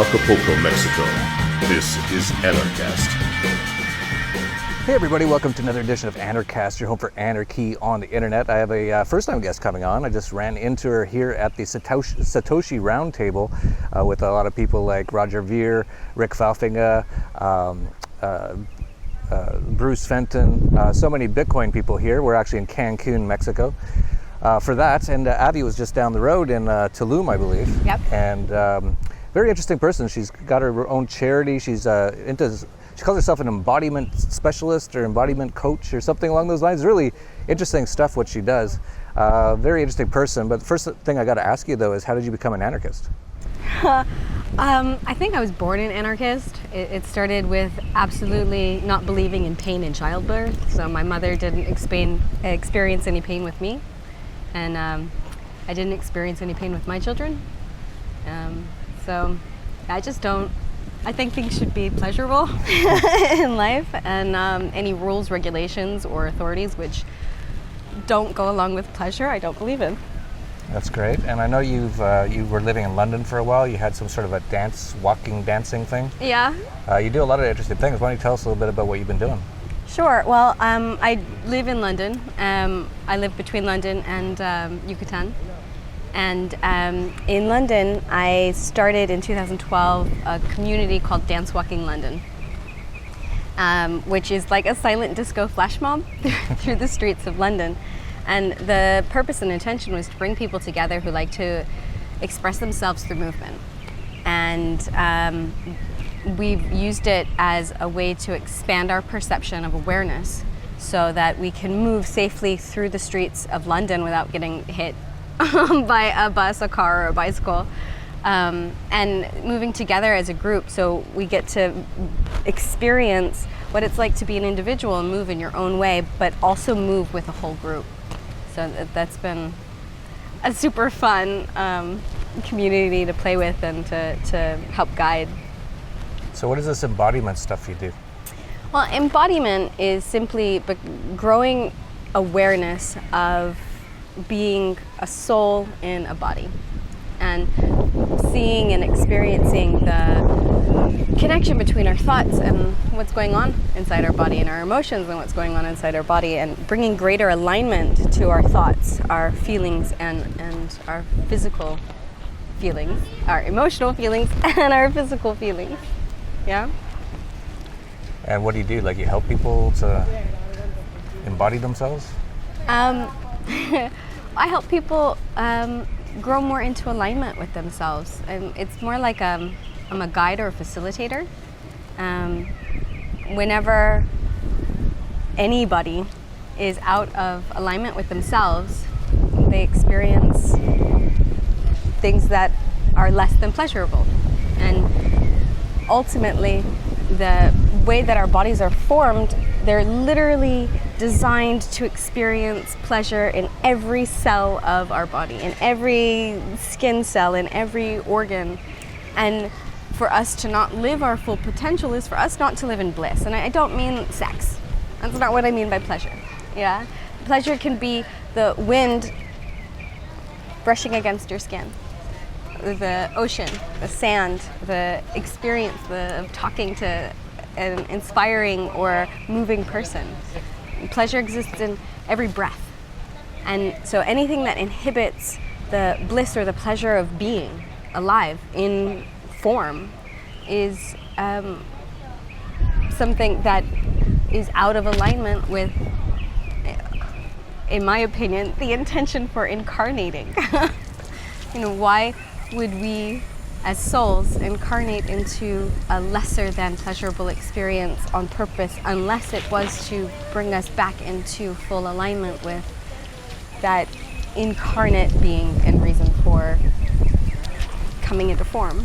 Acapulco, Mexico. This is Anarchast. Hey everybody, welcome to another edition of Anarchast, your home for anarchy on the internet. I have a first-time guest coming on. I just ran into her here at the Satoshi Roundtable with a lot of people like Roger Ver, Rick Falfinga, Bruce Fenton, so many Bitcoin people here. We're actually in Cancun, Mexico for that. And Avi was just down the road in Tulum, I believe. Yep. And very interesting person. She's got her own charity. She's she calls herself an embodiment specialist or embodiment coach or something along those lines. Really interesting stuff what she does. Very interesting person. But the first thing I got to ask you though is, how did you become an anarchist? I think I was born an anarchist. It started with absolutely not believing in pain in childbirth. So my mother didn't experience any pain with me, and I didn't experience any pain with my children. So I just don't. I think things should be pleasurable in life, and any rules, regulations, or authorities which don't go along with pleasure, I don't believe in. That's great. And I know you were living in London for a while. You had some sort of a dancing thing. Yeah. You do a lot of interesting things. Why don't you tell us a little bit about what you've been doing? Sure. Well, I live in London. I live between London and Yucatan. And in London, I started in 2012 a community called Dance Walking London, which is like a silent disco flash mob through the streets of London. And the purpose and intention was to bring people together who like to express themselves through movement. And we've used it as a way to expand our perception of awareness so that we can move safely through the streets of London without getting hit by a bus, a car, or a bicycle, and moving together as a group, so we get to experience what it's like to be an individual and move in your own way, but also move with a whole group. So that's been a super fun community to play with and to help guide. So what is this embodiment stuff you do? Well, embodiment is simply growing awareness of being a soul in a body, and seeing and experiencing the connection between our thoughts and what's going on inside our body, and our emotions and what's going on inside our body, and bringing greater alignment to our thoughts, our feelings, and our physical feelings, our emotional feelings, and our physical feelings. Yeah. And what do you do? Like, you help people to embody themselves? I help people grow more into alignment with themselves. And it's more like I'm a guide or a facilitator. Whenever anybody is out of alignment with themselves, they experience things that are less than pleasurable. And ultimately, the way that our bodies are formed, they're literally designed to experience pleasure in every cell of our body, in every skin cell, in every organ. And for us to not live our full potential is for us not to live in bliss. And I don't mean sex. That's not what I mean by pleasure. Yeah? Pleasure can be the wind brushing against your skin, the ocean, the sand, the experience of talking to an inspiring or moving person. Pleasure exists in every breath. And so anything that inhibits the bliss or the pleasure of being alive in form is something that is out of alignment with, in my opinion, the intention for incarnating. Why would we as souls incarnate into a lesser than pleasurable experience on purpose, unless it was to bring us back into full alignment with that incarnate being and reason for coming into form?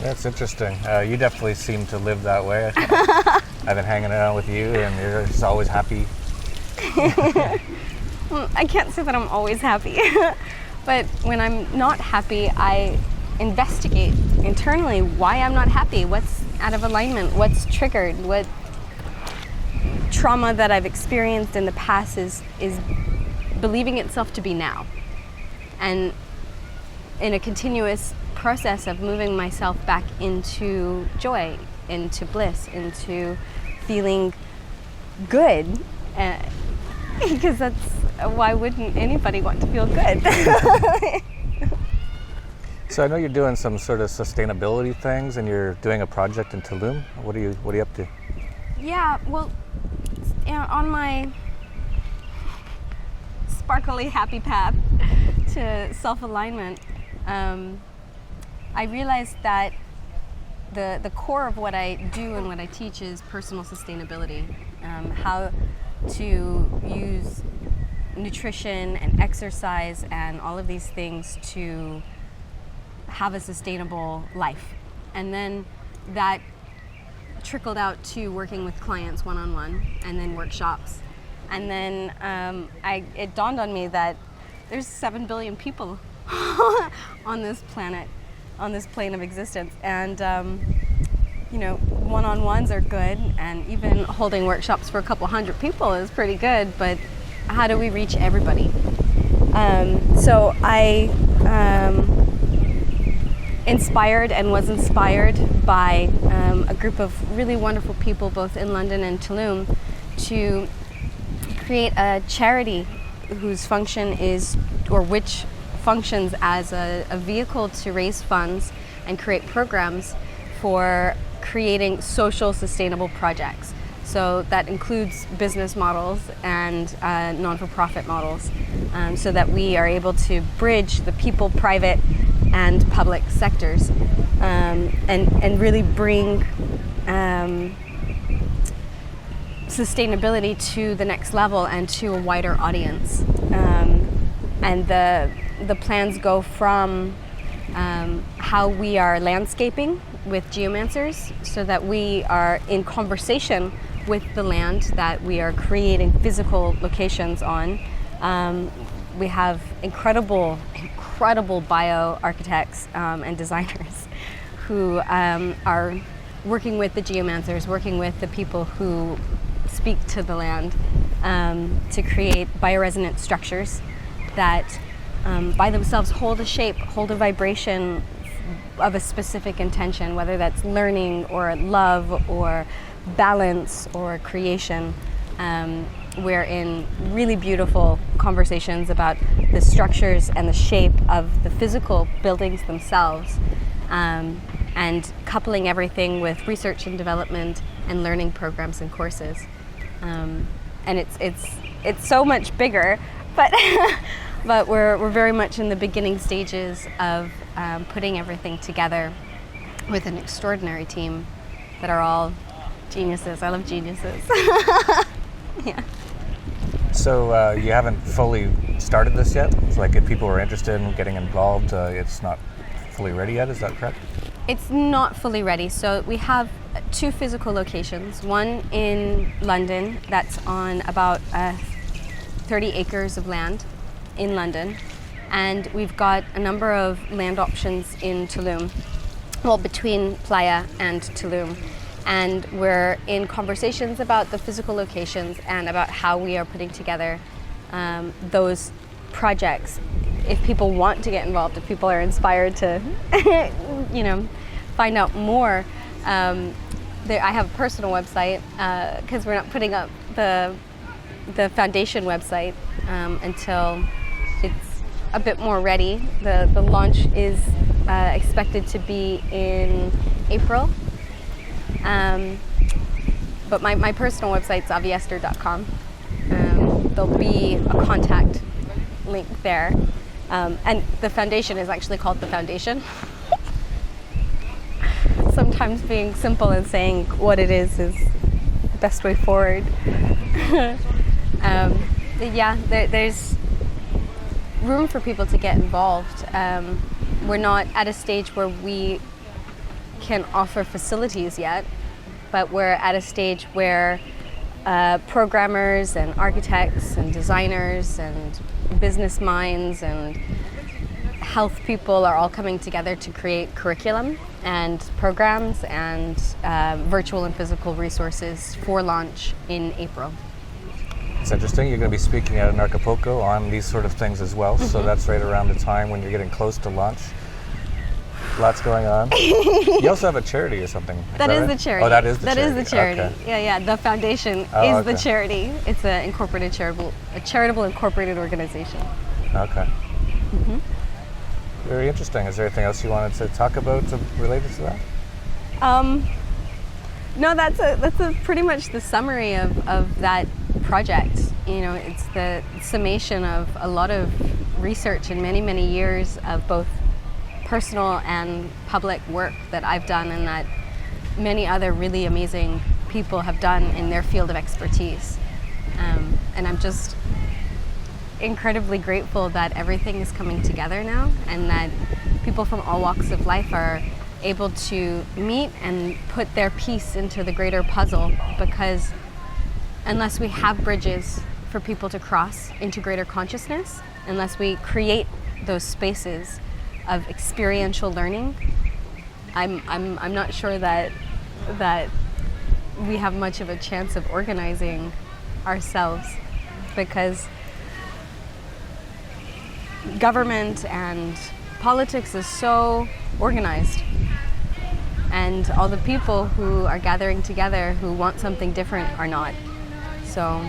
That's interesting. You definitely seem to live that way. I've been hanging out with you and you're just always happy. I can't say that I'm always happy. But when I'm not happy, I investigate internally why I'm not happy, what's out of alignment, what's triggered, what trauma that I've experienced in the past is believing itself to be now. And in a continuous process of moving myself back into joy, into bliss, into feeling good, because why wouldn't anybody want to feel good? So I know you're doing some sort of sustainability things, and you're doing a project in Tulum. What are you up to? Yeah, well, on my sparkly happy path to self-alignment, I realized that the core of what I do and what I teach is personal sustainability, how to use nutrition and exercise and all of these things to have a sustainable life. And then that trickled out to working with clients one-on-one, and then workshops. And then it dawned on me that there's 7 billion people on this planet, on this plane of existence. And one-on-ones are good, and even holding workshops for a couple hundred people is pretty good, but how do we reach everybody? So I was inspired by a group of really wonderful people both in London and Tulum to create a charity whose function is, or which functions as a vehicle to raise funds and create programs for creating social sustainable projects. So that includes business models and non-for-profit models, so that we are able to bridge the people, private and public sectors, and really bring sustainability to the next level and to a wider audience. And the plans go from how we are landscaping with geomancers, so that we are in conversation with the land that we are creating physical locations on. We have incredible bioarchitects and designers who are working with the geomancers, working with the people who speak to the land, to create bioresonant structures that by themselves hold a shape, hold a vibration of a specific intention, whether that's learning or love or balance or creation. We're in really beautiful conversations about the structures and the shape of the physical buildings themselves, and coupling everything with research and development and learning programs and courses. And it's so much bigger, but but we're very much in the beginning stages of putting everything together with an extraordinary team that are all geniuses. I love geniuses. Yeah. So you haven't fully started this yet? It's like if people are interested in getting involved, it's not fully ready yet, is that correct? It's not fully ready. So we have 2 physical locations. One in London that's on about 30 acres of land in London. And we've got a number of land options in Tulum, well, between Playa and Tulum. And we're in conversations about the physical locations and about how we are putting together those projects. If people want to get involved, if people are inspired to, find out more, I have a personal website because we're not putting up the foundation website until it's a bit more ready. The launch is expected to be in April. But my personal website's aviesther.com. There'll be a contact link there. And the foundation is actually called The Foundation. Sometimes being simple and saying what it is the best way forward. There's room for people to get involved. We're not at a stage where we can offer facilities yet, but we're at a stage where programmers and architects and designers and business minds and health people are all coming together to create curriculum and programs and virtual and physical resources for launch in April. It's interesting. You're going to be speaking at Anarchapulco on these sort of things as well. Mm-hmm. So that's right around the time when you're getting close to launch. Lots going on. You also have a charity or something. That is right? the charity. Oh, that is the charity. That is the charity. Okay. Yeah. The foundation is the charity. It's a charitable incorporated organization. Okay. Mm-hmm. Very interesting. Is there anything else you wanted to talk about related to that? No, that's pretty much the summary of that project. It's the summation of a lot of research and many, many years of both personal and public work that I've done and that many other really amazing people have done in their field of expertise. And I'm just incredibly grateful that everything is coming together now and that people from all walks of life are able to meet and put their piece into the greater puzzle, because unless we have bridges for people to cross into greater consciousness, unless we create those spaces of experiential learning, I'm not sure that we have much of a chance of organizing ourselves, because government and politics is so organized, and all the people who are gathering together who want something different are not. So,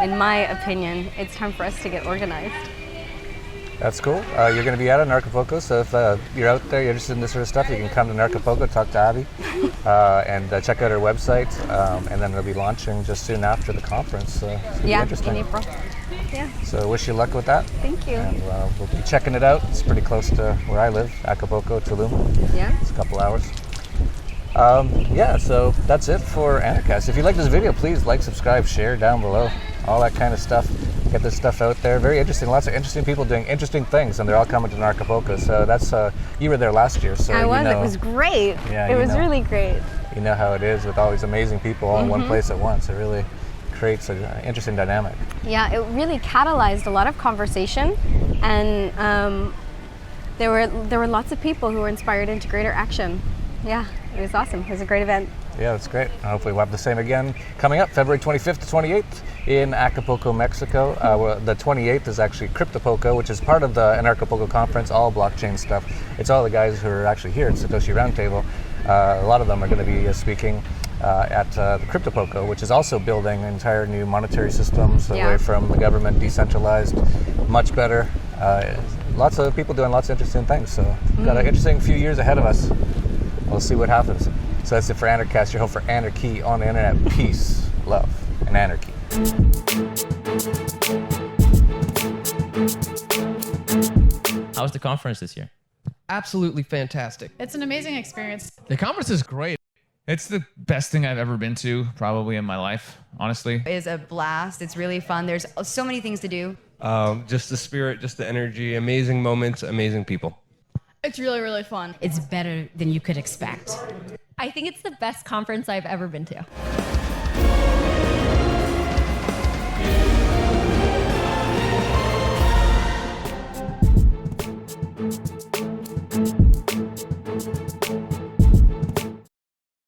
in my opinion, it's time for us to get organized. That's cool. You're going to be at Anarchapulco, so if you're out there, you're interested in this sort of stuff, you can come to Anarchapulco, talk to Avi, and check out her website, and then it'll be launching just soon after the conference. So it's going to be interesting. In April. Yeah. So wish you luck with that. Thank you. And we'll be checking it out. It's pretty close to where I live, Acapulco, Tulum. Yeah. It's a couple hours. So that's it for Anarchast. If you like this video, please like, subscribe, share down below. All that kind of stuff. Get this stuff out there. Very interesting. Lots of interesting people doing interesting things, and they're all coming to Anarchapulco. So that's you were there last year, so I was. You know, it was great. Yeah, it was really great. You know how it is with all these amazing people all in one place at once. It really creates an interesting dynamic. Yeah, it really catalyzed a lot of conversation, and there were lots of people who were inspired into greater action. Yeah, it was awesome. It was a great event. Yeah, that's great. Hopefully we'll have the same again coming up February 25th to 28th in Acapulco, Mexico. The 28th is actually Cryptopulco, which is part of the Anarchapulco conference, all blockchain stuff. It's all the guys who are actually here at Satoshi Roundtable. A lot of them are going to be speaking at the Cryptopulco, which is also building entire new monetary systems away from the government, decentralized, much better. Lots of people doing lots of interesting things. So we've got an interesting few years ahead of us. We'll see what happens. So that's it for Anarchast, your home for anarchy on the internet. Peace, love, and anarchy. How was the conference this year? Absolutely fantastic. It's an amazing experience. The conference is great. It's the best thing I've ever been to, probably in my life, honestly. It's a blast. It's really fun. There's so many things to do. Just the spirit, just the energy, amazing moments, amazing people. It's really, really fun. It's better than you could expect. I think it's the best conference I've ever been to.